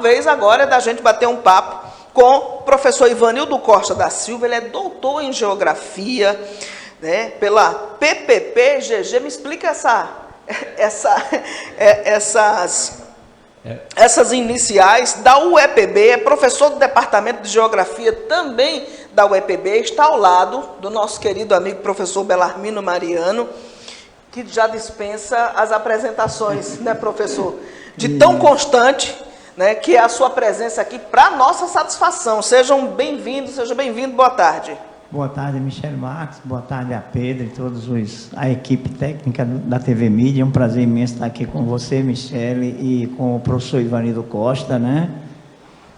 vez agora é da gente bater um papo com o professor Ivanildo Costa da Silva. Ele é doutor em Geografia, né, pela PPP-GG. Me explica essas iniciais da UEPB, é professor do Departamento de Geografia também da UEPB, está ao lado do nosso querido amigo professor Belarmino Mariano, que já dispensa as apresentações, né, professor? De tão constante, né, que é a sua presença aqui para nossa satisfação. Sejam bem-vindos, seja bem-vindo, boa tarde. Boa tarde, Michele Marques, boa tarde a Pedro e a equipe técnica da TV Mídia. É um prazer imenso estar aqui com você, Michele, e com o professor Ivanildo Costa, né?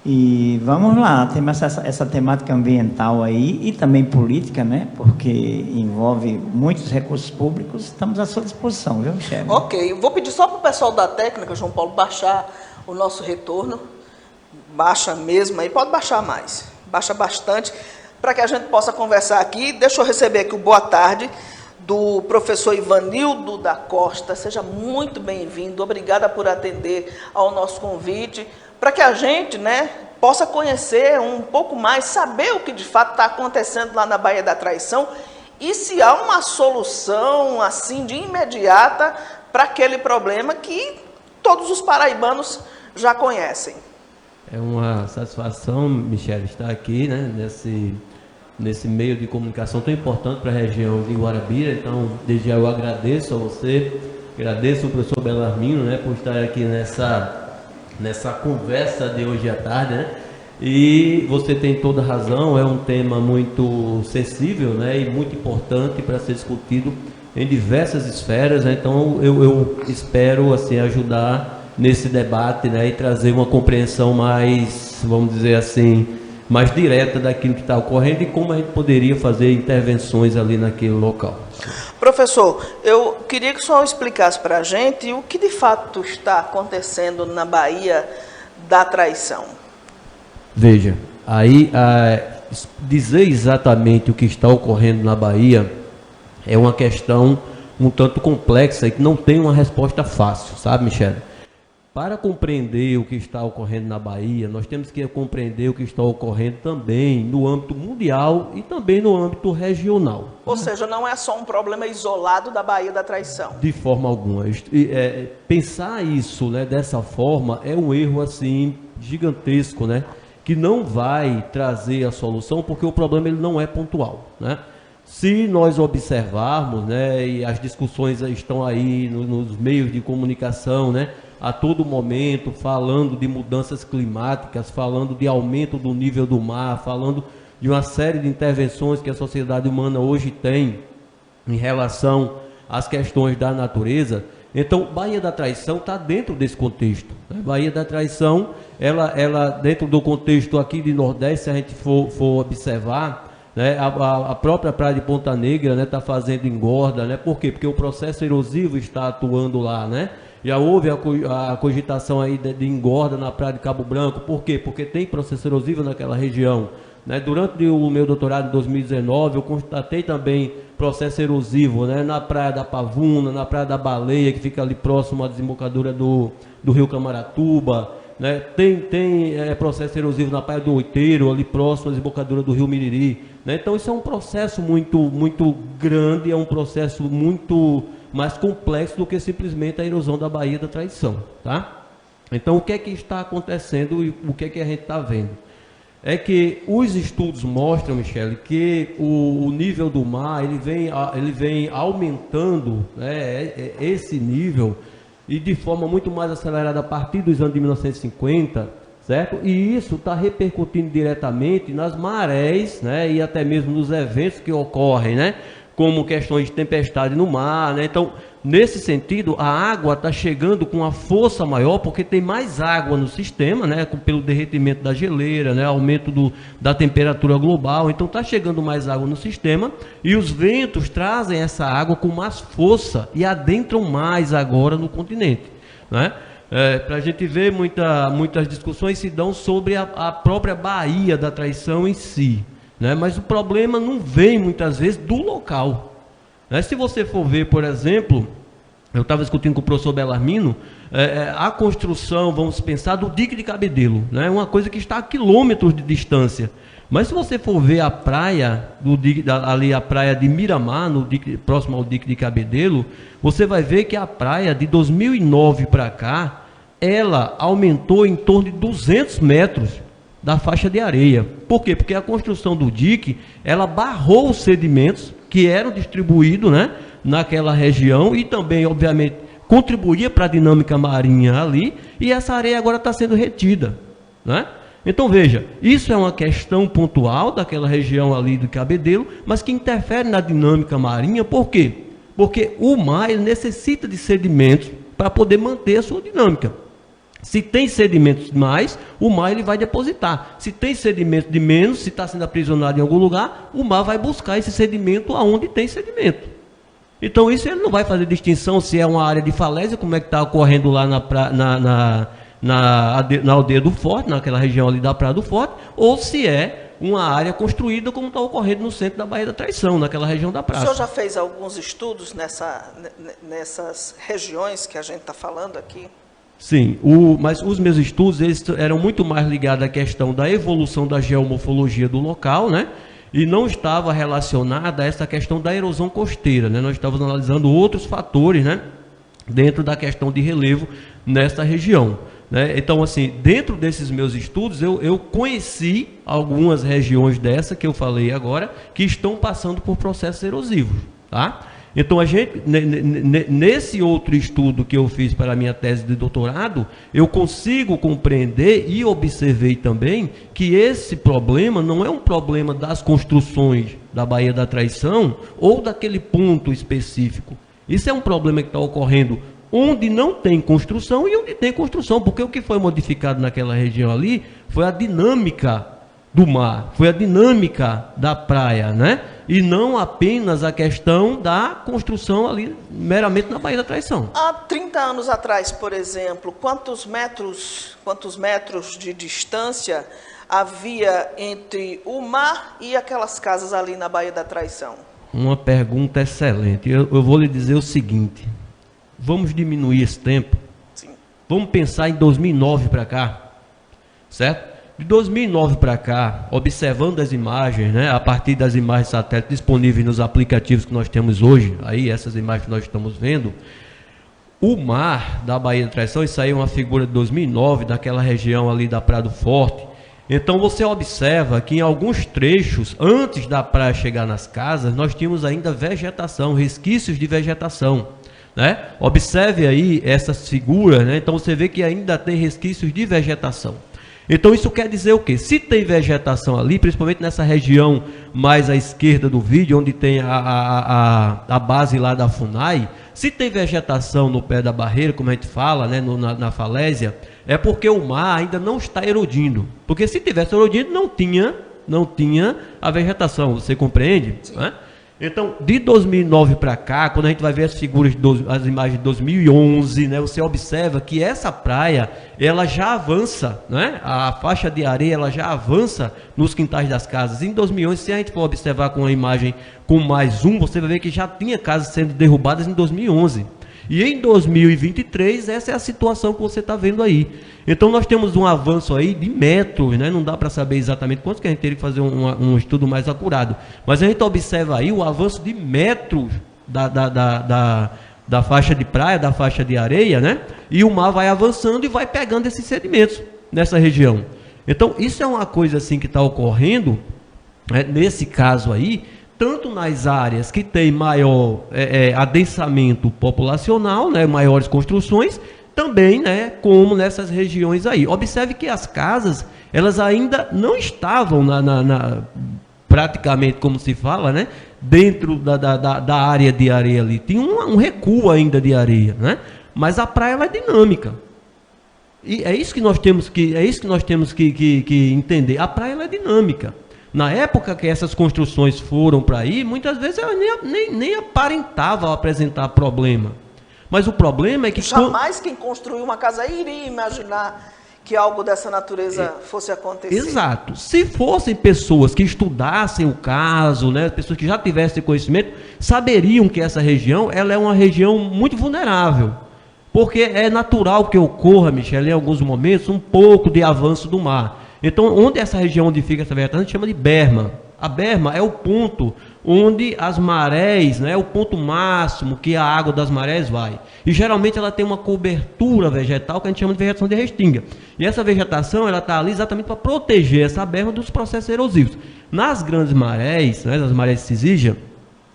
E vamos lá, temos essa temática ambiental aí e também política, né? Porque envolve muitos recursos públicos. Estamos à sua disposição, viu, Michele? Ok, vou pedir só para o pessoal da técnica, João Paulo, baixar o nosso retorno. Baixa mesmo aí, pode baixar mais, baixa bastante, para que a gente possa conversar aqui. Deixa eu receber aqui o boa tarde do professor Ivanildo da Costa. Seja muito bem-vindo, obrigada por atender ao nosso convite, para que a gente, né, possa conhecer um pouco mais, saber o que de fato está acontecendo lá na Baía da Traição e se há uma solução, assim, de imediata para aquele problema que todos os paraibanos já conhecem. É uma satisfação, Michele, estar aqui, né, nesse meio de comunicação tão importante para a região de Guarabira. Então, desde já eu agradeço a você, agradeço ao professor Belarmino, né, por estar aqui nessa conversa de hoje à tarde, né? E você tem toda a razão, é um tema muito sensível, né, e muito importante para ser discutido em diversas esferas, né? Então eu espero assim ajudar nesse debate, né, e trazer uma compreensão mais, vamos dizer assim, mais direta daquilo que está ocorrendo e como a gente poderia fazer intervenções ali naquele local. Professor, eu queria que o senhor explicasse para a gente o que de fato está acontecendo na Baía da Traição. Veja, aí dizer exatamente o que está ocorrendo na Bahia é uma questão um tanto complexa e que não tem uma resposta fácil, sabe, Michele? Para compreender o que está ocorrendo na Bahia, nós temos que compreender o que está ocorrendo também no âmbito mundial e também no âmbito regional. Ou seja, não é só um problema isolado da Baía da Traição. De forma alguma. Pensar isso, né, dessa forma é um erro assim gigantesco, né, que não vai trazer a solução, porque o problema ele não é pontual, né? Se nós observarmos, né, e as discussões estão aí nos meios de comunicação, né, a todo momento, falando de mudanças climáticas, falando de aumento do nível do mar, falando de uma série de intervenções que a sociedade humana hoje tem em relação às questões da natureza. Então, Baía da Traição está dentro desse contexto, né? Baía da Traição, ela dentro do contexto aqui de Nordeste, se a gente for observar, né, a própria praia de Ponta Negra, né, está fazendo engorda, né? Por quê? Porque o processo erosivo está atuando lá, né? Já houve a cogitação aí de engorda na praia de Cabo Branco. Por quê? Porque tem processo erosivo naquela região, né? Durante o meu doutorado em 2019, eu constatei também processo erosivo, né, na praia da Pavuna, na praia da Baleia, que fica ali próximo à desembocadura do rio Camaratuba, né? Tem processo erosivo na praia do Oiteiro, ali próximo à desembocadura do rio Miriri, né? Então isso é um processo muito grande, é um processo muito mais complexo do que simplesmente a erosão da Baía da Traição, tá? Então o que é que está acontecendo e o que é que a gente está vendo? É que os estudos mostram, Michele, que o nível do mar ele vem aumentando, né, esse nível, e de forma muito mais acelerada a partir dos anos de 1950, certo? E isso está repercutindo diretamente nas marés, né, e até mesmo nos eventos que ocorrem, né, como questões de tempestade no mar, né? Então, nesse sentido, a água está chegando com uma força maior, porque tem mais água no sistema, né? Pelo derretimento da geleira, né? Aumento da temperatura global. Então, está chegando mais água no sistema e os ventos trazem essa água com mais força e adentram mais agora no continente, né? Para a gente ver, muitas discussões se dão sobre a própria Baía da Traição em si, né? Mas o problema não vem muitas vezes do local, né? Se você for ver, por exemplo, eu estava discutindo com o professor Belarmino, a construção, vamos pensar, do dique de Cabedelo, né? Uma coisa que está a quilômetros de distância. Mas se você for ver a praia, ali a praia de Miramar, próximo ao dique de Cabedelo, você vai ver que a praia de 2009 para cá, ela aumentou em torno de 200 metros da faixa de areia. Por quê? Porque a construção do dique, ela barrou os sedimentos que eram distribuídos, né, naquela região e também, obviamente, contribuía para a dinâmica marinha ali, e essa areia agora está sendo retida, né? Então veja, isso é uma questão pontual daquela região ali do Cabedelo, mas que interfere na dinâmica marinha. Por quê? Porque o mar ele necessita de sedimentos para poder manter a sua dinâmica. Se tem sedimentos mais, o mar ele vai depositar. Se tem sedimento de menos, se está sendo aprisionado em algum lugar, o mar vai buscar esse sedimento aonde tem sedimento. Então isso ele não vai fazer distinção se é uma área de falésia, como é que está ocorrendo lá na aldeia do Forte, naquela região ali da Praia do Forte, ou se é uma área construída como está ocorrendo no centro da Baía da Traição, naquela região da praça. O senhor já fez alguns estudos nessas regiões que a gente está falando aqui? Sim, mas os meus estudos eles eram muito mais ligados à questão da evolução da geomorfologia do local, né? E não estava relacionada a essa questão da erosão costeira, né? Nós estávamos analisando outros fatores, né, dentro da questão de relevo nessa região, né? Então, assim, dentro desses meus estudos, eu conheci algumas regiões dessa que eu falei agora, que estão passando por processos erosivos, tá? Então, a gente, nesse outro estudo que eu fiz para a minha tese de doutorado, eu consigo compreender e observei também que esse problema não é um problema das construções da Baía da Traição ou daquele ponto específico. Isso é um problema que está ocorrendo onde não tem construção e onde tem construção, porque o que foi modificado naquela região ali foi a dinâmica do mar, foi a dinâmica da praia, né? E não apenas a questão da construção ali meramente na Baía da Traição. Há 30 anos atrás, por exemplo, quantos metros de distância havia entre o mar e aquelas casas ali na Baía da Traição? Uma pergunta excelente. Eu vou lhe dizer o seguinte, vamos diminuir esse tempo. Sim. Vamos pensar em 2009 para cá, certo? De 2009 para cá, observando as imagens, né, a partir das imagens satélites disponíveis nos aplicativos que nós temos hoje, aí essas imagens que nós estamos vendo, o mar da Baía da Traição, isso aí é uma figura de 2009, daquela região ali da Praia do Forte. Então você observa que em alguns trechos, antes da praia chegar nas casas, nós tínhamos ainda vegetação, resquícios de vegetação, né? Observe aí essas figuras, né? Então você vê que ainda tem resquícios de vegetação. Então isso quer dizer o quê? Se tem vegetação ali, principalmente nessa região mais à esquerda do vídeo, onde tem a base lá da FUNAI, se tem vegetação no pé da barreira, como a gente fala, né, na falésia, é porque o mar ainda não está erodindo. Porque se tivesse erodindo, não tinha a vegetação, você compreende? Né? Então, de 2009 para cá, quando a gente vai ver as figuras, as imagens de 2011, né, você observa que essa praia, ela já avança, né, a faixa de areia, ela já avança nos quintais das casas. Em 2011, se a gente for observar com a imagem com mais zoom, você vai ver que já tinha casas sendo derrubadas em 2011. E em 2023, essa é a situação que você está vendo aí. Então, nós temos um avanço aí de metros, né? Não dá para saber exatamente quantos, que a gente teria que fazer um estudo mais acurado. Mas a gente observa aí o avanço de metros da faixa de praia, da faixa de areia, né? E o mar vai avançando e vai pegando esses sedimentos nessa região. Então, isso é uma coisa assim que está ocorrendo, né, nesse caso aí, tanto nas áreas que tem maior adensamento populacional, né, maiores construções, também, né, como nessas regiões aí. Observe que as casas, elas ainda não estavam praticamente, como se fala, né, dentro da área de areia ali. Tinha um recuo ainda de areia, né? Mas a praia ela é dinâmica. E é isso que nós temos que entender. A praia ela é dinâmica. Na época que essas construções foram para aí, muitas vezes elas nem aparentavam apresentar problema. Mas o problema é que... Jamais quem construiu uma casa iria imaginar que algo dessa natureza fosse acontecer. Exato. Se fossem pessoas que estudassem o caso, né, pessoas que já tivessem conhecimento, saberiam que essa região ela é uma região muito vulnerável. Porque é natural que ocorra, Michele, em alguns momentos, um pouco de avanço do mar. Então, onde essa região onde fica essa vegetação, a gente chama de berma. A berma é o ponto onde as marés, né, é o ponto máximo que a água das marés vai. E geralmente ela tem uma cobertura vegetal que a gente chama de vegetação de restinga. E essa vegetação ela está ali exatamente para proteger essa berma dos processos erosivos. Nas grandes marés, né, as marés de Cisígia,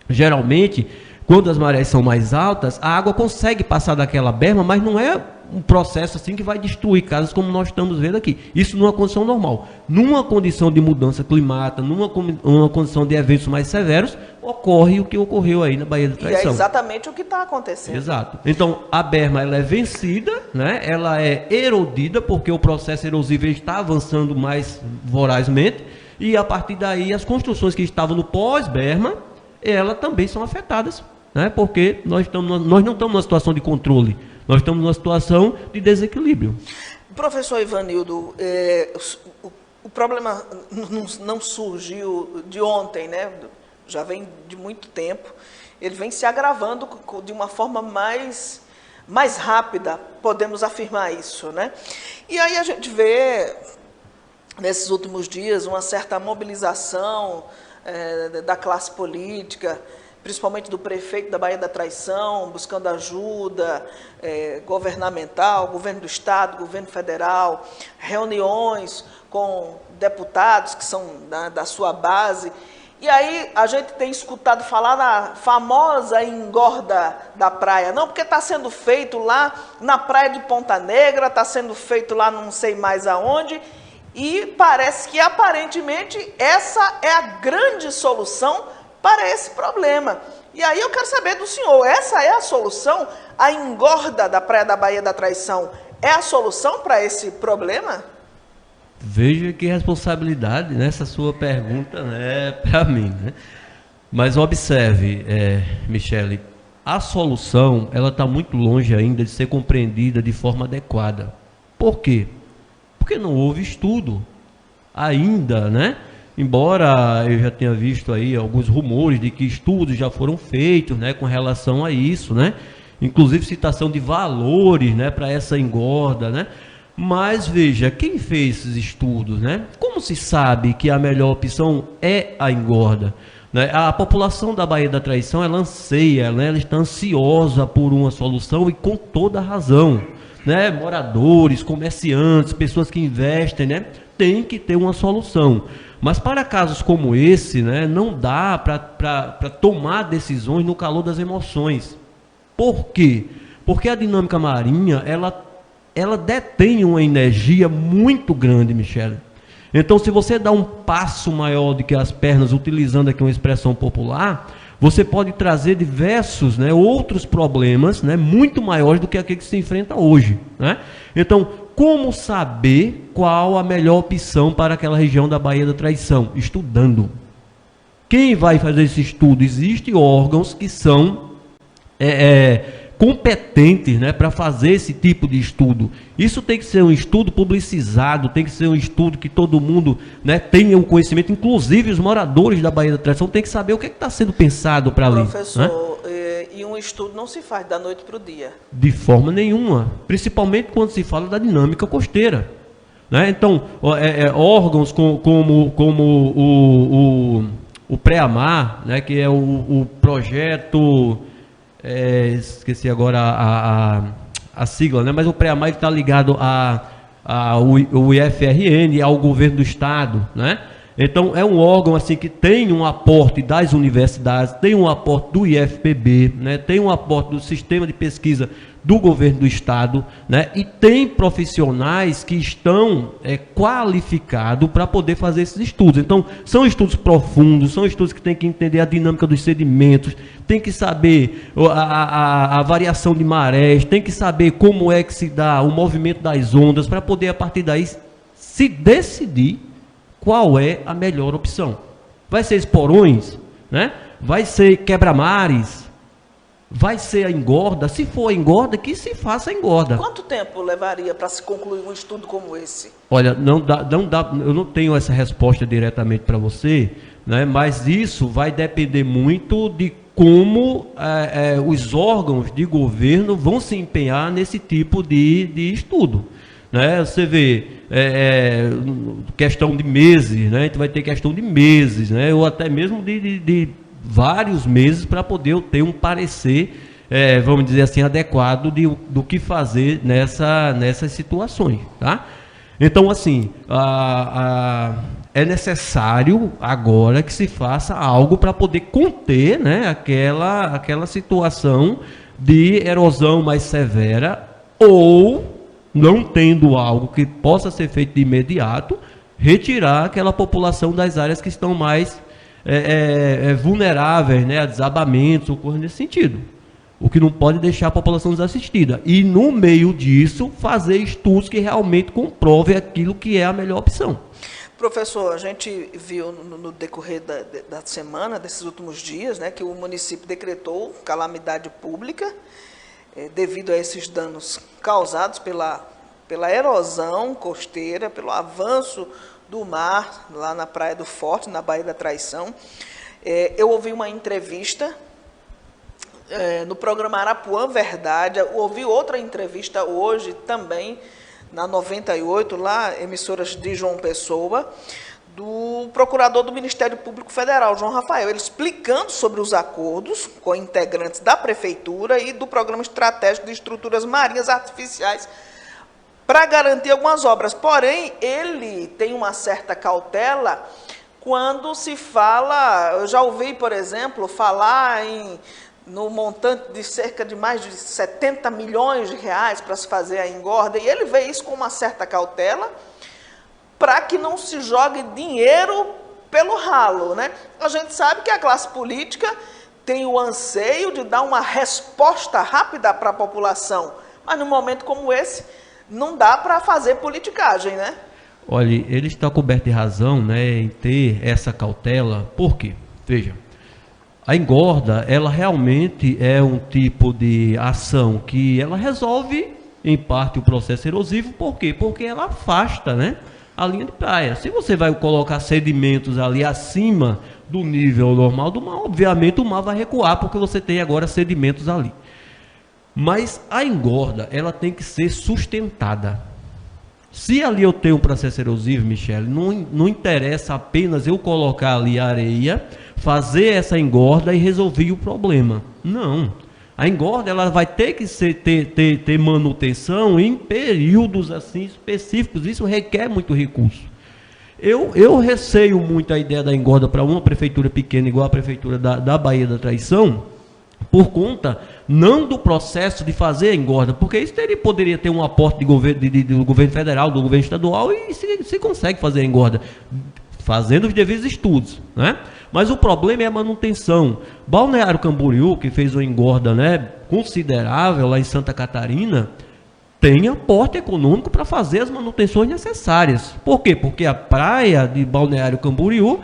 geralmente, quando as marés são mais altas, a água consegue passar daquela berma, mas não é um processo assim que vai destruir casas como nós estamos vendo aqui. Isso numa condição normal. Numa condição de mudança climática, numa condição de eventos mais severos, ocorre o que ocorreu aí na Baía da Traição. E é exatamente o que está acontecendo. Exato. Então, a berma ela é vencida, né? Ela é erodida, porque o processo erosivo está avançando mais vorazmente, e a partir daí as construções que estavam no pós-berma, elas também são afetadas, né? Porque nós não estamos numa situação de controle. Nós estamos numa situação de desequilíbrio. Professor Ivanildo, o problema não surgiu de ontem, né? Já vem de muito tempo. Ele vem se agravando de uma forma mais rápida, podemos afirmar isso, né? E aí a gente vê, nesses últimos dias, uma certa mobilização da classe política, principalmente do prefeito da Baía da Traição, buscando ajuda governamental, governo do Estado, governo federal, reuniões com deputados que são da sua base. E aí a gente tem escutado falar na famosa engorda da praia. Não, porque está sendo feito lá na praia de Ponta Negra, está sendo feito lá não sei mais aonde, e parece que aparentemente essa é a grande solução para esse problema. E aí eu quero saber do senhor, essa é a solução? A engorda da Praia da Baía da Traição é a solução para esse problema? Veja que responsabilidade nessa sua pergunta, né, para mim, né? Mas observe, Michele, a solução ela está muito longe ainda de ser compreendida de forma adequada. Por quê? Porque não houve estudo ainda, né? Embora eu já tenha visto aí alguns rumores de que estudos já foram feitos, né, com relação a isso, né? Inclusive citação de valores, né, para essa engorda, né? Mas veja, quem fez esses estudos, né? Como se sabe que a melhor opção é a engorda? Né? A população da Baía da Traição, ela anseia, né? Ela está ansiosa por uma solução e com toda a razão, né? Moradores, comerciantes, pessoas que investem, né? Tem que ter uma solução. Mas para casos como esse, né, não dá para tomar decisões no calor das emoções. Por quê? Porque a dinâmica marinha, ela detém uma energia muito grande, Michele. Então, se você dá um passo maior do que as pernas, utilizando aqui uma expressão popular, você pode trazer diversos, né, outros problemas, né, muito maiores do que aquele que se enfrenta hoje, né? Então, como saber qual a melhor opção para aquela região da Baía da Traição? Estudando. Quem vai fazer esse estudo? Existem órgãos que são competentes, né, para fazer esse tipo de estudo. Isso tem que ser um estudo publicizado, tem que ser um estudo que todo mundo, né, tenha um conhecimento, inclusive os moradores da Baía da Traição têm que saber o que está sendo pensado para ali. Professor, e um estudo não se faz da noite para o dia? De forma nenhuma, principalmente quando se fala da dinâmica costeira, né? Então, órgãos como o Pré-Amar, né, que é o projeto, esqueci agora a sigla, né, mas o Pré-Amar está ligado ao IFRN, ao governo do Estado, né? Então, é um órgão assim que tem um aporte das universidades, tem um aporte do IFPB, né, tem um aporte do sistema de pesquisa do governo do Estado, né, e tem profissionais que estão qualificados para poder fazer esses estudos. Então, são estudos profundos, são estudos que tem que entender a dinâmica dos sedimentos, tem que saber a variação de marés, tem que saber como é que se dá o movimento das ondas, para poder, a partir daí, se decidir qual é a melhor opção. Vai ser esporões, né? Vai ser quebra-mares, vai ser a engorda? Se for a engorda, que se faça a engorda. Quanto tempo levaria para se concluir um estudo como esse? Olha, não dá, eu não tenho essa resposta diretamente para você, né? Mas isso vai depender muito de como os órgãos de governo vão se empenhar nesse tipo de estudo. Né? Você vê, questão de meses, né? A gente vai ter questão de meses, né? Ou até mesmo de vários meses para poder ter um parecer, vamos dizer assim, adequado do que fazer nessas situações, tá? Então, assim, é necessário agora que se faça algo para poder conter, né, aquela situação de erosão mais severa, ou, não tendo algo que possa ser feito de imediato, retirar aquela população das áreas que estão mais vulneráveis, né, a desabamentos, ou coisa nesse sentido. O que não pode deixar a população desassistida. E, no meio disso, fazer estudos que realmente comprovem aquilo que é a melhor opção. Professor, a gente viu no decorrer da semana, desses últimos dias, né, que o município decretou calamidade pública devido a esses danos causados pela erosão costeira, pelo avanço do mar lá na Praia do Forte, na Baía da Traição. Eu ouvi uma entrevista no programa Arapuã Verdade, ouvi outra entrevista hoje também, na 98, lá, emissoras de João Pessoa, do procurador do Ministério Público Federal, João Rafael, ele explicando sobre os acordos com integrantes da Prefeitura e do Programa Estratégico de Estruturas Marinhas Artificiais para garantir algumas obras. Porém, ele tem uma certa cautela quando se fala, eu já ouvi, por exemplo, falar no montante de cerca de mais de 70 milhões de reais para se fazer a engorda, e ele vê isso com uma certa cautela, para que não se jogue dinheiro pelo ralo, né? A gente sabe que a classe política tem o anseio de dar uma resposta rápida para a população, mas num momento como esse, não dá para fazer politicagem, né? Olha, ele está coberto de razão, né, em ter essa cautela. Por quê? Veja, a engorda, ela realmente é um tipo de ação que ela resolve, em parte, o processo erosivo. Por quê? Porque ela afasta, né, a linha de praia. Se você vai colocar sedimentos ali acima do nível normal do mar, obviamente o mar vai recuar, porque você tem agora sedimentos ali. Mas a engorda, ela tem que ser sustentada. Se ali eu tenho um processo erosivo, Michele, não interessa apenas eu colocar ali areia, fazer essa engorda e resolver o problema. Não. A engorda, ela vai ter que ter manutenção em períodos assim específicos. Isso requer muito recurso. Eu receio muito a ideia da engorda para uma prefeitura pequena, igual a prefeitura da Baía da Traição, por conta não do processo de fazer a engorda, porque isso poderia ter um aporte do governo federal, do governo estadual, e se consegue fazer a engorda, fazendo os devidos estudos, né? Mas o problema é a manutenção. Balneário Camboriú, que fez uma engorda, né, considerável lá em Santa Catarina, tem aporte econômico para fazer as manutenções necessárias. Por quê? Porque a praia de Balneário Camboriú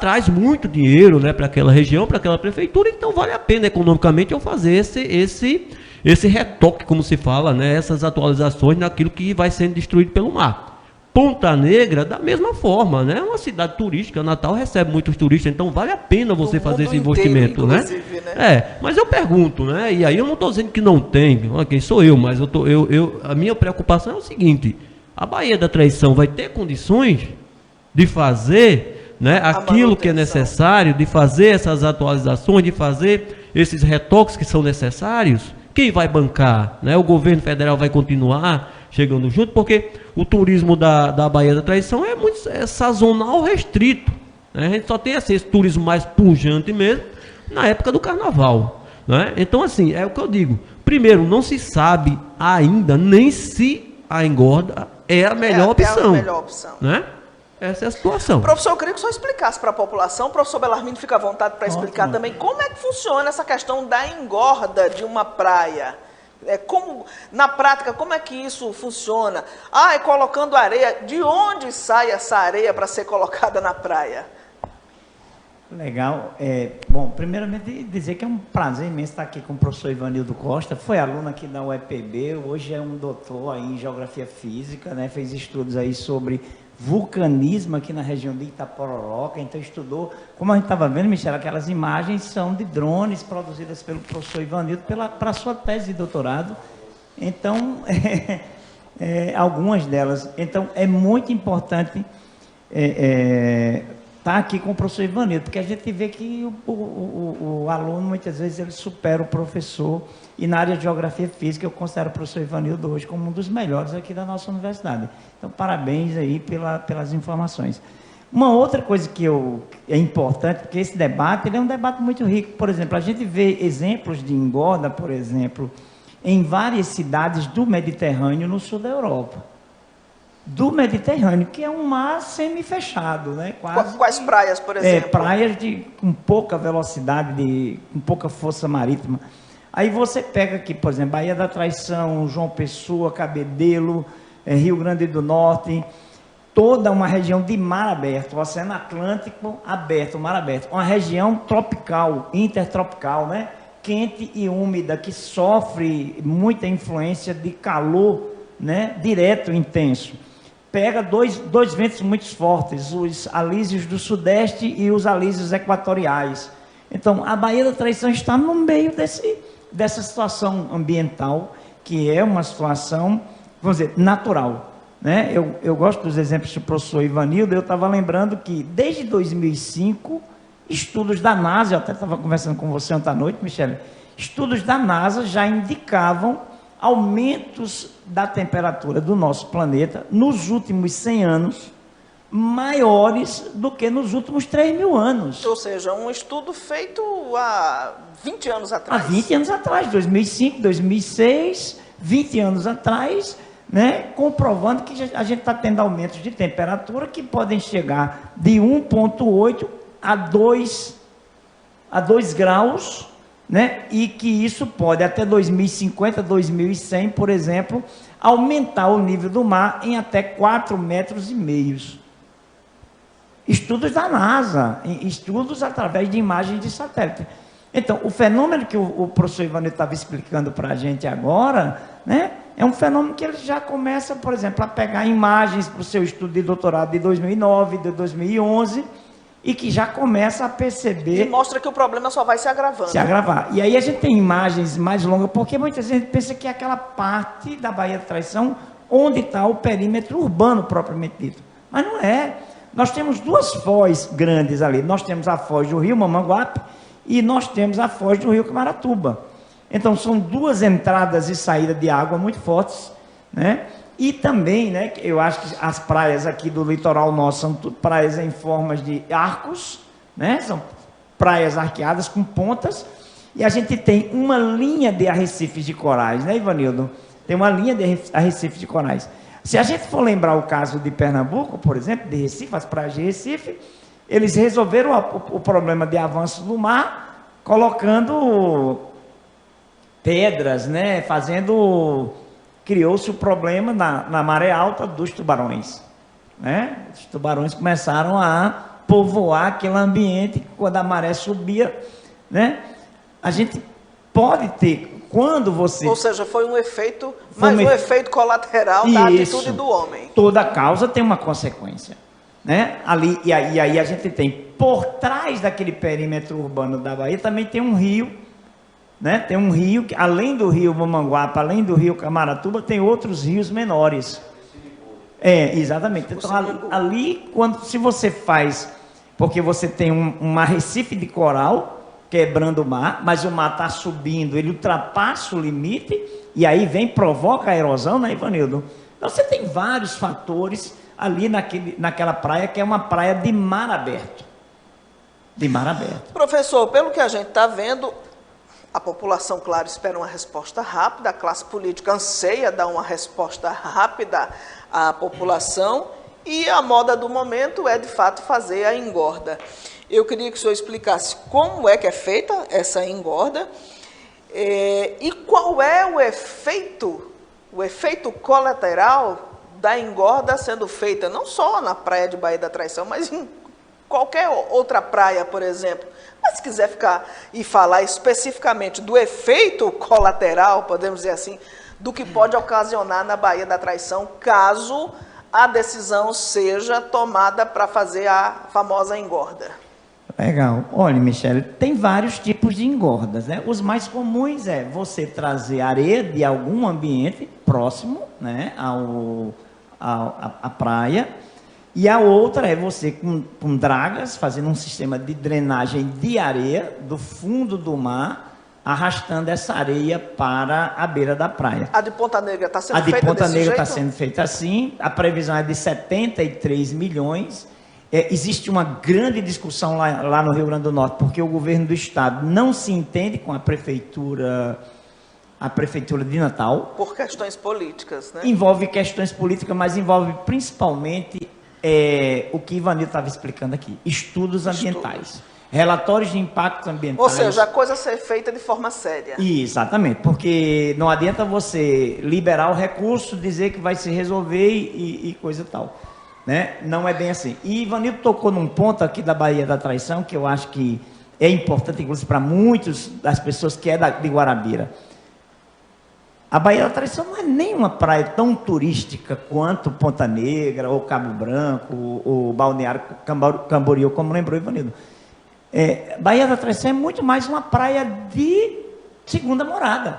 traz muito dinheiro, né, para aquela região, para aquela prefeitura, então vale a pena economicamente eu fazer esse retoque, como se fala, né, essas atualizações naquilo que vai sendo destruído pelo mar. Ponta Negra, da mesma forma, né, é uma cidade turística, Natal recebe muitos turistas, então vale a pena você fazer esse investimento, né? Mas eu pergunto, né, e aí eu não estou dizendo que não tem, quem sou eu, mas a minha preocupação é o seguinte: a Baía da Traição vai ter condições de fazer, né, aquilo que é necessário, de fazer essas atualizações, de fazer esses retoques que são necessários? Quem vai bancar? Né? O governo federal vai continuar chegando junto, porque o turismo da Baía da Traição é sazonal, restrito, né? A gente só tem assim, esse turismo mais pujante mesmo na época do carnaval, né? Então, assim, é o que eu digo. Primeiro, não se sabe ainda nem se a engorda é a melhor opção. É a melhor opção, né? Essa é a situação. Professor, eu queria que o senhor explicasse para a população, o professor Belarmino fica à vontade para explicar também, como é que funciona essa questão da engorda de uma praia. Na prática, como é que isso funciona? É colocando areia. De onde sai essa areia para ser colocada na praia? Legal. Bom, primeiramente dizer que é um prazer imenso estar aqui com o professor Ivanildo Costa. Foi aluno aqui da UEPB, hoje é um doutor aí em Geografia Física, né? Fez estudos aí sobre vulcanismo aqui na região de Itapororoca, então estudou, como a gente estava vendo, Michel, aquelas imagens são de drones produzidas pelo professor Ivanildo para a sua tese de doutorado. Então, algumas delas. Então, é muito importante estar aqui com o professor Ivanildo, porque a gente vê que o aluno, muitas vezes, ele supera o professor, e na área de Geografia Física, eu considero o professor Ivanildo hoje como um dos melhores aqui da nossa universidade. Então, parabéns aí pelas informações. Uma outra coisa que é importante, porque esse debate, ele é um debate muito rico. Por exemplo, a gente vê exemplos de engorda, por exemplo, em várias cidades do Mediterrâneo, no sul da Europa. Do Mediterrâneo, que é um mar semi-fechado, né? Quais praias, por exemplo? Praias com pouca velocidade, com pouca força marítima. Aí você pega aqui, por exemplo, Baía da Traição, João Pessoa, Cabedelo, Rio Grande do Norte, toda uma região de mar aberto, o Oceano Atlântico aberto, mar aberto, uma região tropical, intertropical, né? Quente e úmida, que sofre muita influência de calor, né? Direto, intenso. Pega dois ventos muito fortes, os alísios do sudeste e os alísios equatoriais. Então, a Baía da Traição está no meio dessa situação ambiental, que é uma situação, vamos dizer, natural, né? Eu gosto dos exemplos do professor Ivanildo. Eu estava lembrando que, desde 2005, estudos da NASA, eu até estava conversando com você ontem à noite, Michele, estudos da NASA já indicavam aumentos da temperatura do nosso planeta nos últimos 100 anos, maiores do que nos últimos 3.000 anos. Ou seja, um estudo feito há 20 anos atrás. Há 20 anos atrás, 2005, 2006, 20 anos atrás, né, comprovando que a gente está tendo aumentos de temperatura que podem chegar de 1,8 a 2 graus, né, e que isso pode, até 2050, 2100, por exemplo, aumentar o nível do mar em até 4,5 metros. Estudos da NASA, estudos através de imagens de satélite. Então, o fenômeno que o professor Ivanildo estava explicando para a gente agora, né, é um fenômeno que ele já começa, por exemplo, a pegar imagens para o seu estudo de doutorado de 2009, de 2011, e que já começa a perceber... E mostra que o problema só vai se agravando. Se agravar. E aí a gente tem imagens mais longas, porque muita gente pensa que é aquela parte da Baía da Traição onde está o perímetro urbano propriamente dito. Mas não é. Nós temos duas fozes grandes ali. Nós temos a foz do rio Mamanguape e nós temos a foz do rio Camaratuba. Então, são duas entradas e saídas de água muito fortes, né? E também, né, eu acho que as praias aqui do litoral nosso são tudo praias em formas de arcos, né? São praias arqueadas com pontas, e a gente tem uma linha de arrecifes de corais, né, Ivanildo? Tem uma linha de arrecifes de corais. Se a gente for lembrar o caso de Pernambuco, por exemplo, de Recife, as praias de Recife, eles resolveram o problema de avanço do mar, colocando pedras, né, criou-se o problema na maré alta dos tubarões, né? Os tubarões começaram a povoar aquele ambiente quando a maré subia, né? A gente pode ter, quando você... Ou seja, foi um efeito, um efeito colateral da atitude do homem. Toda causa tem uma consequência, né? E aí a gente tem, por trás daquele perímetro urbano da Bahia, também tem um rio, né? Tem um rio, que, além do rio Mamanguape, além do rio Camaratuba, tem outros rios menores. Exatamente. Então, ali, se você faz, porque você tem um arrecife de coral quebrando o mar, mas o mar está subindo, ele ultrapassa o limite, e aí provoca a erosão, né, Ivanildo? Então, você tem vários fatores ali naquela praia, que é uma praia de mar aberto. De mar aberto. Professor, pelo que a gente está vendo, a população, claro, espera uma resposta rápida, a classe política anseia dar uma resposta rápida à população, e a moda do momento é, de fato, fazer a engorda. Eu queria que o senhor explicasse como é que é feita essa engorda e qual é o efeito colateral da engorda sendo feita não só na praia de Baía da Traição, mas em qualquer outra praia, por exemplo. Mas se quiser ficar e falar especificamente do efeito colateral, podemos dizer assim, do que pode ocasionar na Baía da Traição, caso a decisão seja tomada para fazer a famosa engorda. Legal. Olha, Michele, tem vários tipos de engordas, né? Os mais comuns é você trazer areia de algum ambiente próximo, né, à praia, e a outra é você com dragas, fazendo um sistema de drenagem de areia do fundo do mar, arrastando essa areia para a beira da praia. A de Ponta Negra está sendo A de feita Ponta desse Negra está jeito? sendo feita assim, a previsão é de 73 milhões. Existe uma grande discussão lá no Rio Grande do Norte, porque o governo do estado não se entende com a prefeitura de Natal. Por questões políticas, né? Envolve questões políticas, mas envolve principalmente o que Ivanildo estava explicando aqui, estudos ambientais. Relatórios de impactos ambientais. Ou seja, a coisa ser feita de forma séria. Exatamente, porque não adianta você liberar o recurso, dizer que vai se resolver e coisa e tal. Né? Não é bem assim. E Ivanildo tocou num ponto aqui da Baía da Traição, que eu acho que é importante, inclusive, para muitas das pessoas que é de Guarabira. A Baía da Traição não é nem uma praia tão turística quanto Ponta Negra, ou Cabo Branco, ou Balneário Camboriú, como lembrou Ivanildo. Baía da Traição é muito mais uma praia de segunda morada.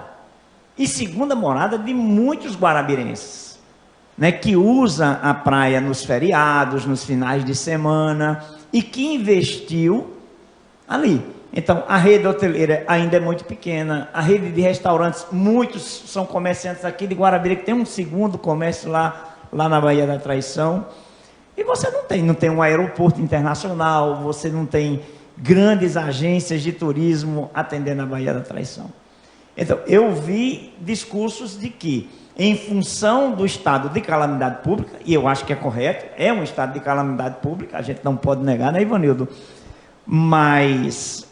E segunda morada de muitos guarabirenses, né, que usa a praia nos feriados, nos finais de semana, e que investiu ali. Então, a rede hoteleira ainda é muito pequena, a rede de restaurantes, muitos são comerciantes aqui de Guarabira, que tem um segundo comércio lá na Baía da Traição, e você não tem um aeroporto internacional, você não tem grandes agências de turismo atendendo a Baía da Traição. Então, eu vi discursos de que, em função do estado de calamidade pública, e eu acho que é correto, é um estado de calamidade pública, a gente não pode negar, né, Ivanildo? Mas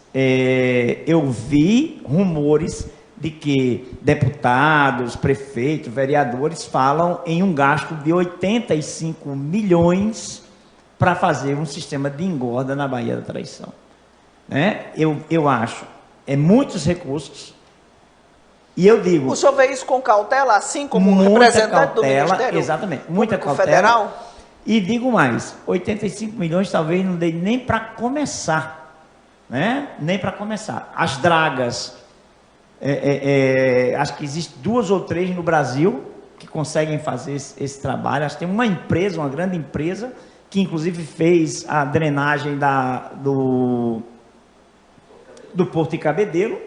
eu vi rumores de que deputados, prefeitos, vereadores falam em um gasto de 85 milhões para fazer um sistema de engorda na Baía da Traição. Né? Eu acho, muitos recursos. E eu digo... O senhor vê isso com cautela, assim como muita representante cautela, do Ministério exatamente, muita Público cautela. Federal? E digo mais, 85 milhões talvez não dê nem para começar, né? Nem para começar. As dragas, acho que existem 2 ou 3 no Brasil que conseguem fazer esse trabalho. Acho que tem uma empresa, uma grande empresa, que inclusive fez a drenagem do Porto de Cabedelo,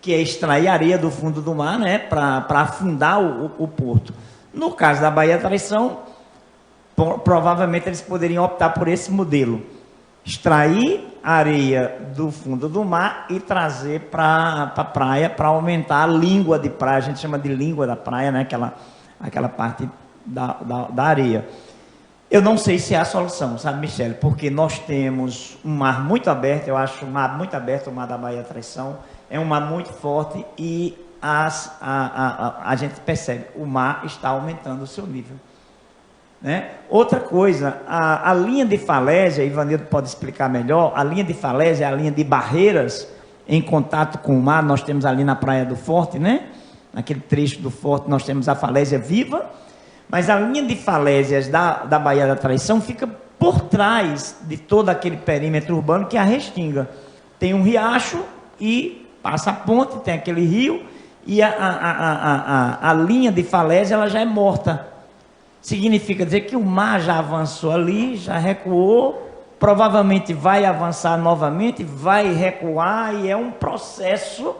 que é extrair areia do fundo do mar, né, para afundar o porto. No caso da Baía da Traição, provavelmente eles poderiam optar por esse modelo. Extrair areia do fundo do mar e trazer para a praia, para aumentar a língua de praia, a gente chama de língua da praia, né, aquela parte da areia. Eu não sei se é a solução, sabe, Michele? Porque nós temos um mar muito aberto, eu acho um mar muito aberto, o mar da Baía da Traição, é um mar muito forte e a gente percebe, o mar está aumentando o seu nível. Né? Outra coisa, a linha de falésia, Ivanildo pode explicar melhor, a linha de falésia é a linha de barreiras em contato com o mar, nós temos ali na Praia do Forte, né? Naquele trecho do Forte nós temos a falésia viva, mas a linha de falésias da Baía da Traição fica por trás de todo aquele perímetro urbano que é a Restinga. Tem um riacho e passa a ponte, tem aquele rio, e a linha de falésia ela já é morta. Significa dizer que o mar já avançou ali, já recuou, provavelmente vai avançar novamente, vai recuar, e é um processo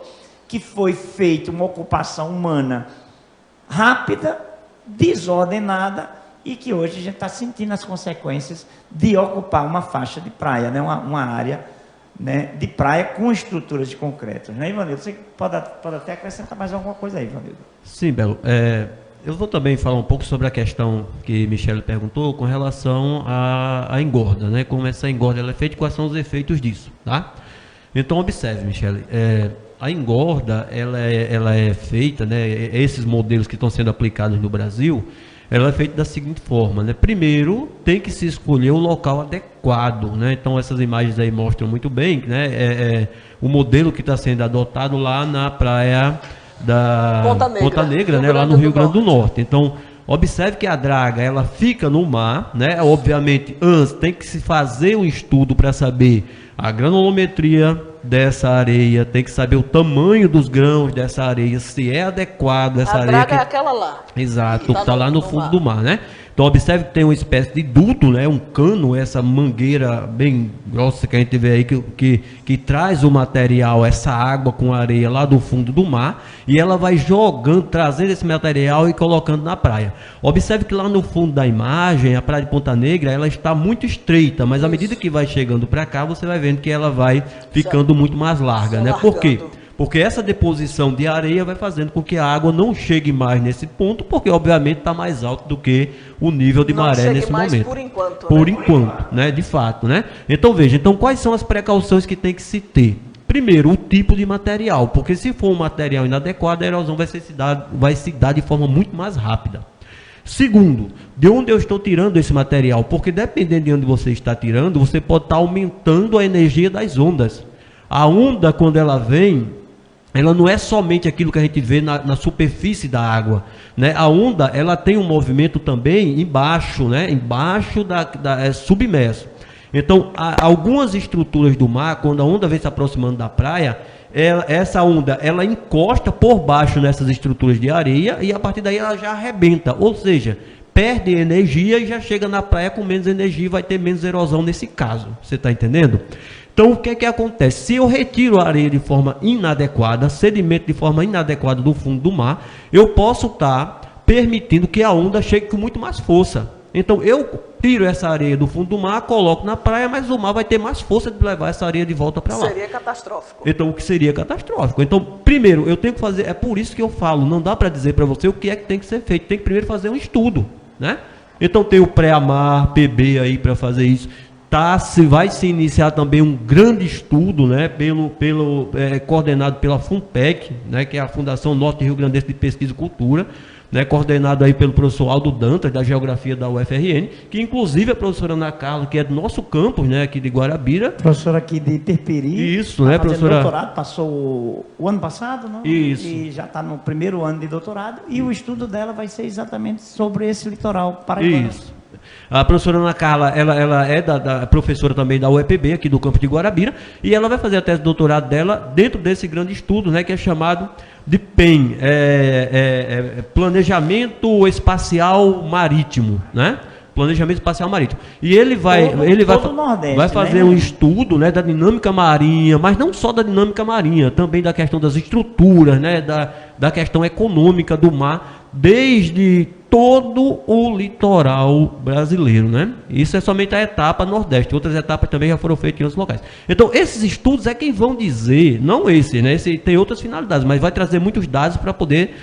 que foi feito, uma ocupação humana rápida, desordenada, e que hoje a gente está sentindo as consequências de ocupar uma faixa de praia, né? uma área, né, de praia com estruturas de concreto. Né, Ivanildo? Você pode até acrescentar mais alguma coisa aí, Ivanildo. Sim, Belo. Eu vou também falar um pouco sobre a questão que Michele perguntou com relação à engorda, né? Como essa engorda ela é feita e quais são os efeitos disso, tá? Então, observe, Michele, a engorda, ela é feita, né? Esses modelos que estão sendo aplicados no Brasil, ela é feita da seguinte forma, né? Primeiro, tem que se escolher o local adequado, né? Então, essas imagens aí mostram muito bem, né? O modelo que está sendo adotado lá na praia da Ponta Negra, né? Lá no Rio Grande do Norte. Então, observe que a draga, ela fica no mar, né? Obviamente, antes tem que se fazer um estudo para saber a granulometria dessa areia, tem que saber o tamanho dos grãos dessa areia, se é adequado essa areia. A draga é aquela lá. Exato, que está lá no fundo do mar, né? Então observe que tem uma espécie de duto, né? Um cano, essa mangueira bem grossa que a gente vê aí, que traz o material, essa água com areia lá do fundo do mar, e ela vai jogando, trazendo esse material e colocando na praia. Observe que lá no fundo da imagem, a praia de Ponta Negra, ela está muito estreita, mas à medida que vai chegando para cá, você vai vendo que ela vai ficando muito mais larga, né? Por quê? Porque essa deposição de areia vai fazendo com que a água não chegue mais nesse ponto, porque obviamente está mais alto do que o nível de maré nesse momento. Por enquanto. Por enquanto, né? De fato, né? Então veja, então quais são as precauções que tem que se ter? Primeiro, o tipo de material, porque se for um material inadequado, a erosão vai se dar de forma muito mais rápida. Segundo, de onde eu estou tirando esse material? Porque dependendo de onde você está tirando, você pode estar aumentando a energia das ondas. A onda, quando ela vem, ela não é somente aquilo que a gente vê na superfície da água, né? A onda, ela tem um movimento também embaixo, né? Embaixo submerso. Então, algumas estruturas do mar, quando a onda vem se aproximando da praia, essa onda, ela encosta por baixo nessas estruturas de areia e a partir daí ela já arrebenta, ou seja, perde energia e já chega na praia com menos energia e vai ter menos erosão nesse caso. Você está entendendo? Então, o que é que acontece? Se eu retiro a areia de forma inadequada, sedimento de forma inadequada do fundo do mar, eu posso estar permitindo que a onda chegue com muito mais força. Então, eu tiro essa areia do fundo do mar, coloco na praia, mas o mar vai ter mais força de levar essa areia de volta para lá. Seria catastrófico. Então, o que seria catastrófico? Então, primeiro, eu tenho que fazer, é por isso que eu falo, não dá para dizer para você o que é que tem que ser feito, tem que primeiro fazer um estudo, né? Então, tem o pré-amar, PB aí para fazer isso. Vai se iniciar também um grande estudo, né, coordenado pela FUNPEC, né, que é a Fundação Norte Rio Grandense de Pesquisa e Cultura, né, coordenado aí pelo professor Aldo Dantas, da Geografia da UFRN, que inclusive a professora Ana Carla, que é do nosso campus, né, aqui de Guarabira. Professora aqui de Perperi. Isso, né, professora? Doutorado, passou o ano passado, não? Isso. E já está no primeiro ano de doutorado, e o estudo dela vai ser exatamente sobre esse litoral paraibano. Isso. A professora Ana Carla, ela é da professora também da UEPB, aqui do campo de Guarabira, e ela vai fazer a tese de doutorado dela dentro desse grande estudo, né, que é chamado de PEM, Planejamento Espacial Marítimo, né? Planejamento Espacial Marítimo. E ele vai fazer, né, um estudo, né, da dinâmica marinha, mas não só da dinâmica marinha, também da questão das estruturas, né, da questão econômica do mar, desde todo o litoral brasileiro, né? Isso é somente a etapa nordeste, outras etapas também já foram feitas em outros locais. Então, esses estudos é quem vão dizer, não esse, né? Esse tem outras finalidades, mas vai trazer muitos dados para poder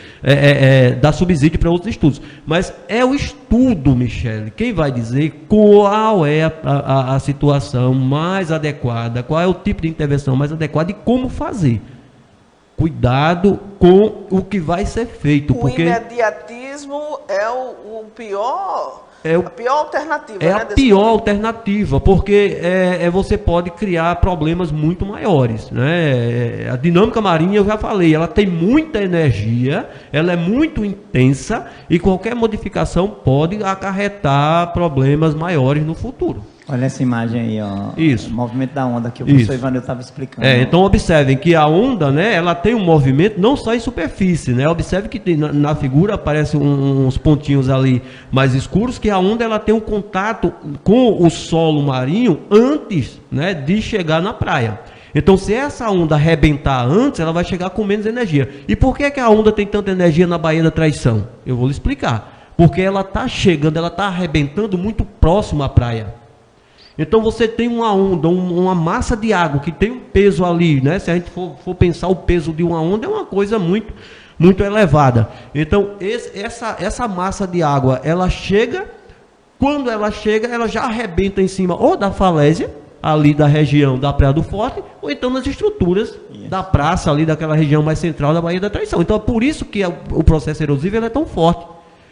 dar subsídio para outros estudos. Mas é o estudo, Michele, quem vai dizer qual é a situação mais adequada, qual é o tipo de intervenção mais adequada e como fazer. Cuidado com o que vai ser feito. O imediatismo é a pior alternativa. É, né, a pior alternativa, porque você pode criar problemas muito maiores, né? A dinâmica marinha, eu já falei, ela tem muita energia, ela é muito intensa e qualquer modificação pode acarretar problemas maiores no futuro. Olha essa imagem aí, ó. Isso. O movimento da onda que o professor Ivanildo estava explicando. Então observem que a onda, né, ela tem um movimento não só em superfície, né? Observe que na figura aparecem uns pontinhos ali mais escuros, que a onda ela tem um contato com o solo marinho antes, né, de chegar na praia. Então, se essa onda arrebentar antes, ela vai chegar com menos energia. E por que a onda tem tanta energia na Baía da Traição? Eu vou lhe explicar. Porque ela está chegando, ela está arrebentando muito próximo à praia. Então você tem uma onda, uma massa de água que tem um peso ali, né? Se a gente for pensar o peso de uma onda, é uma coisa muito, muito elevada. Então essa massa de água, ela chega, quando ela chega, ela já arrebenta em cima ou da falésia, ali da região da Praia do Forte, ou então nas estruturas da praça ali, daquela região mais central da Baía da Traição. Então é por isso que o processo erosivo ele é tão forte.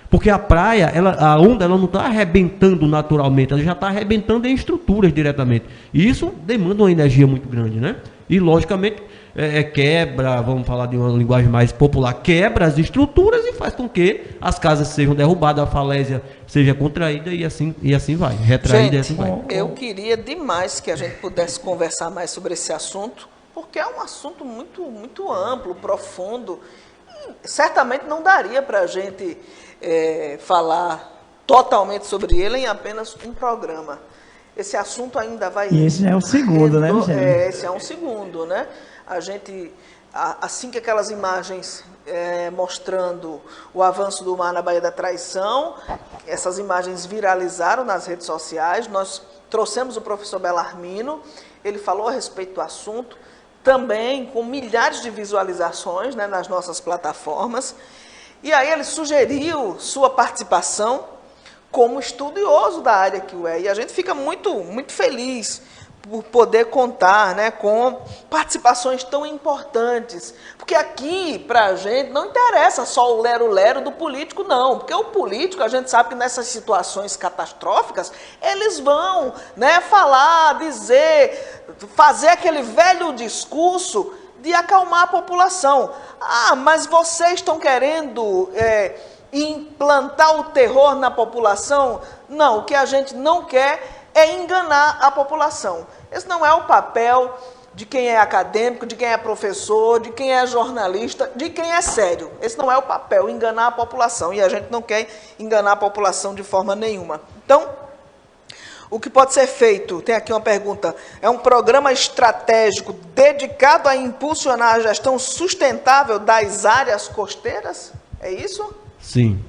Porque a praia, a onda ela não está arrebentando naturalmente, ela já está arrebentando em estruturas diretamente. E isso demanda uma energia muito grande, né? E, logicamente, quebra, vamos falar de uma linguagem mais popular, quebra as estruturas e faz com que as casas sejam derrubadas, a falésia seja contraída e assim vai, retraída e assim vai. Eu queria demais que a gente pudesse conversar mais sobre esse assunto, porque é um assunto muito, muito amplo, profundo, e certamente não daria para a gente falar totalmente sobre ele em apenas um programa. Esse assunto ainda vai... E esse é o segundo, né, Michele? Esse é um segundo, né? A gente, assim que aquelas imagens mostrando o avanço do mar na Baía da Traição, essas imagens viralizaram nas redes sociais, nós trouxemos o professor Belarmino, ele falou a respeito do assunto, também com milhares de visualizações, né, nas nossas plataformas, e aí ele sugeriu sua participação como estudioso da área que é, e a gente fica muito, muito feliz por poder contar, né, com participações tão importantes, porque aqui, para a gente, não interessa só o lero-lero do político, não, porque o político, a gente sabe que nessas situações catastróficas, eles vão, né, falar, dizer, fazer aquele velho discurso de acalmar a população. Ah, mas vocês estão querendo implantar o terror na população? Não, o que a gente não quer é enganar a população. Esse não é o papel de quem é acadêmico, de quem é professor, de quem é jornalista, de quem é sério. Esse não é o papel, enganar a população. E a gente não quer enganar a população de forma nenhuma. Então, o que pode ser feito? Tem aqui uma pergunta. É um programa estratégico dedicado a impulsionar a gestão sustentável das áreas costeiras? É isso? Sim.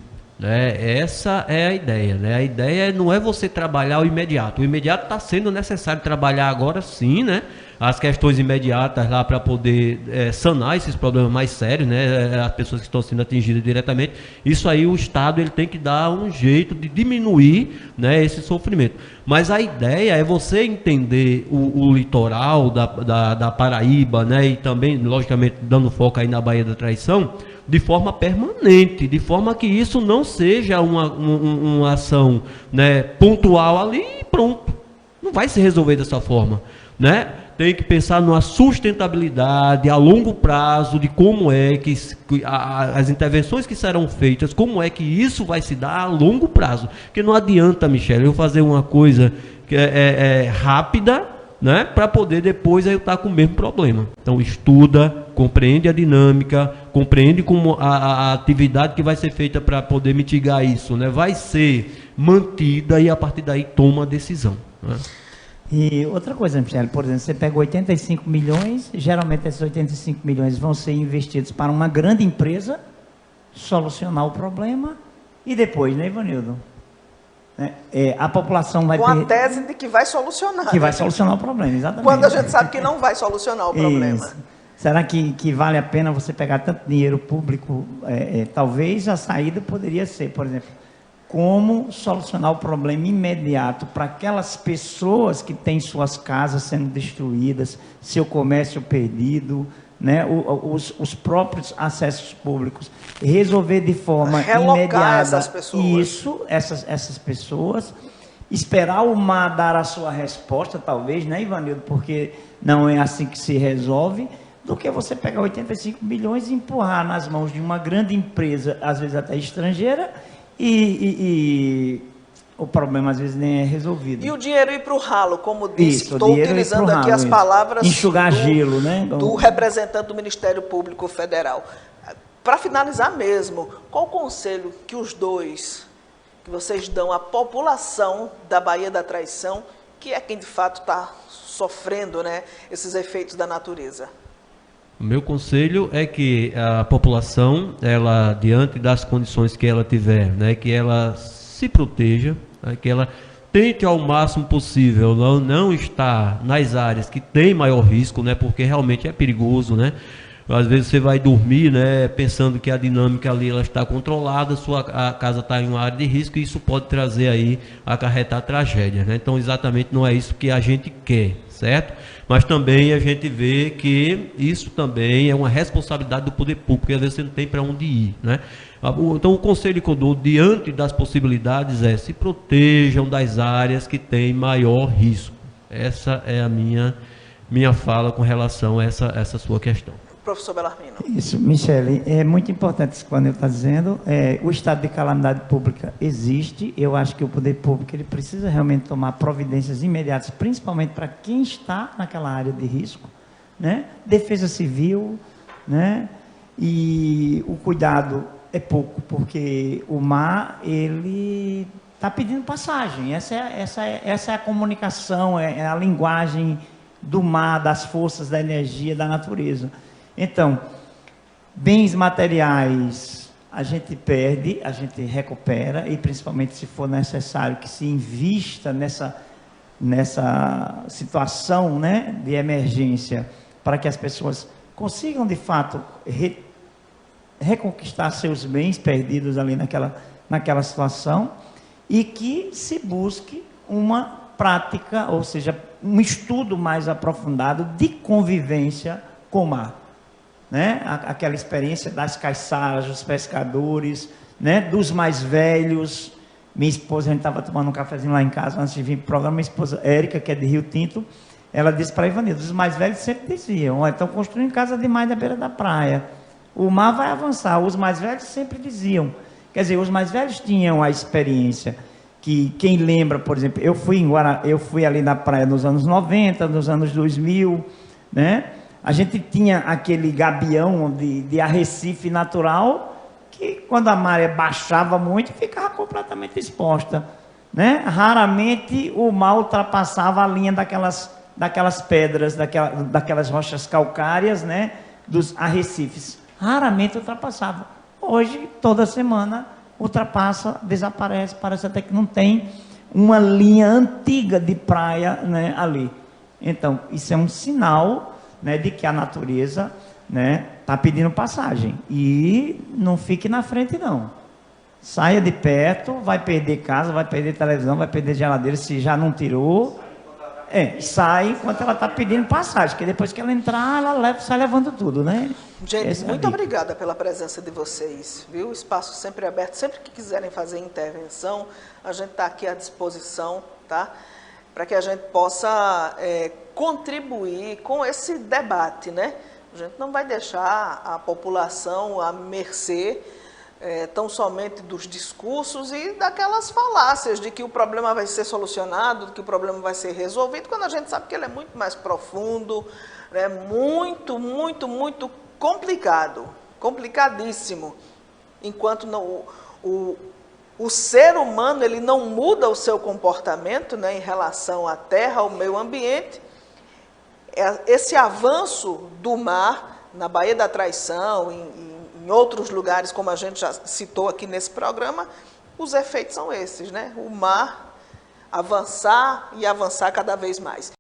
Essa é a ideia, né? A ideia não é você trabalhar o imediato. O imediato está sendo necessário trabalhar agora, sim, né? As questões imediatas lá para poder sanar esses problemas mais sérios, né? As pessoas que estão sendo atingidas diretamente. Isso aí o Estado ele tem que dar um jeito de diminuir, né, esse sofrimento. Mas a ideia é você entender o litoral da Paraíba, né? E também, logicamente, dando foco aí na Baía da Traição, de forma permanente, de forma que isso não seja uma ação, né, pontual ali e pronto. Não vai se resolver dessa forma, né? Tem que pensar numa sustentabilidade a longo prazo de como é que as intervenções que serão feitas, como é que isso vai se dar a longo prazo. Porque não adianta, Michele, eu fazer uma coisa que é rápida, né, para poder depois eu estar com o mesmo problema. Então estuda, compreende a dinâmica, compreende como a atividade que vai ser feita para poder mitigar isso, né, vai ser mantida e a partir daí toma a decisão, né? E outra coisa, Michele, por exemplo, você pega 85 milhões, geralmente esses 85 milhões vão ser investidos para uma grande empresa solucionar o problema e depois, né, Ivanildo? A população vai com a tese de que vai solucionar. Que vai solucionar o problema, exatamente. Quando a gente sabe que não vai solucionar o problema. Isso. Será que vale a pena você pegar tanto dinheiro público? Talvez a saída poderia ser, por exemplo, como solucionar o problema imediato para aquelas pessoas que têm suas casas sendo destruídas, seu comércio perdido, né, os próprios acessos públicos, resolver de forma imediata essas pessoas. Isso, essas pessoas, esperar o mar dar a sua resposta, talvez, né, Ivanildo, porque não é assim que se resolve, do que você pegar 85 milhões e empurrar nas mãos de uma grande empresa, às vezes até estrangeira, e o problema às vezes nem é resolvido. E o dinheiro ir para o ralo, como disse, Isso, estou utilizando aqui as palavras enxugar gelo, né? do representante do Ministério Público Federal. Para finalizar mesmo, qual o conselho que os dois, que vocês dão à população da Baía da Traição, que é quem de fato está sofrendo, né, esses efeitos da natureza? O meu conselho é que a população, ela, diante das condições que ela tiver, né, que ela se proteja, né, que ela tente ao máximo possível não estar nas áreas que tem maior risco, né, porque realmente é perigoso, né? Às vezes você vai dormir, né, pensando que a dinâmica ali ela está controlada, a casa está em uma área de risco e isso pode trazer aí, acarretar tragédia, né? Então exatamente não é isso que a gente quer, certo? Mas também a gente vê que isso também é uma responsabilidade do poder público, porque às vezes você não tem para onde ir, né? Então, o conselho que eu dou diante das possibilidades é: se protejam das áreas que têm maior risco. Essa é a minha fala com relação a essa sua questão. Professor Belarmino. Isso, Michele, é muito importante isso que o Anil está dizendo. O estado de calamidade pública existe. Eu acho que o poder público ele precisa realmente tomar providências imediatas, principalmente para quem está naquela área de risco, né? Defesa civil, né? E o cuidado é pouco, porque o mar ele está pedindo passagem. Essa é a comunicação, é a linguagem do mar, das forças, da energia, da natureza. Então, bens materiais a gente perde, a gente recupera, e principalmente se for necessário que se invista nessa situação, né, de emergência, para que as pessoas consigam de fato reconquistar seus bens perdidos ali naquela situação, e que se busque uma prática, ou seja, um estudo mais aprofundado de convivência com o mar. Né? Aquela experiência das caiçaras, dos pescadores, né? Dos mais velhos. Minha esposa, a gente estava tomando um cafezinho lá em casa antes de vir para o programa. Minha esposa Érica, que é de Rio Tinto, ela disse para Ivanildo: os mais velhos sempre diziam: estão construindo casa demais na beira da praia, o mar vai avançar. Os mais velhos sempre diziam, quer dizer, os mais velhos tinham a experiência. Que quem lembra, por exemplo, eu fui ali na praia nos anos 90, nos anos 2000, né? A gente tinha aquele gabião de arrecife natural, que quando a maré baixava muito, ficava completamente exposta, né? Raramente o mar ultrapassava a linha daquelas pedras, daquelas rochas calcárias, né? Dos arrecifes. Raramente ultrapassava. Hoje, toda semana, ultrapassa, desaparece, parece até que não tem uma linha antiga de praia, né, ali. Então, isso é um sinal, né, de que a natureza, né, está pedindo passagem. E não fique na frente, não. Saia de perto, vai perder casa, vai perder televisão, vai perder geladeira, se já não tirou. Sai enquanto ela está pedindo passagem, porque depois que ela entrar, ela sai levando tudo, né? Gente, muito obrigada pela presença de vocês, viu? O espaço sempre aberto, sempre que quiserem fazer intervenção, a gente está aqui à disposição, tá? Para que a gente possa contribuir com esse debate, né? A gente não vai deixar a população à mercê tão somente dos discursos e daquelas falácias de que o problema vai ser solucionado, de que o problema vai ser resolvido, quando a gente sabe que ele é muito mais profundo, né? Muito, muito, muito complicado, complicadíssimo. Enquanto não, o ser humano ele não muda o seu comportamento, né, em relação à terra, ao meio ambiente, esse avanço do mar na Baía da Traição, em outros lugares, como a gente já citou aqui nesse programa, os efeitos são esses, né? O mar avançar e avançar cada vez mais.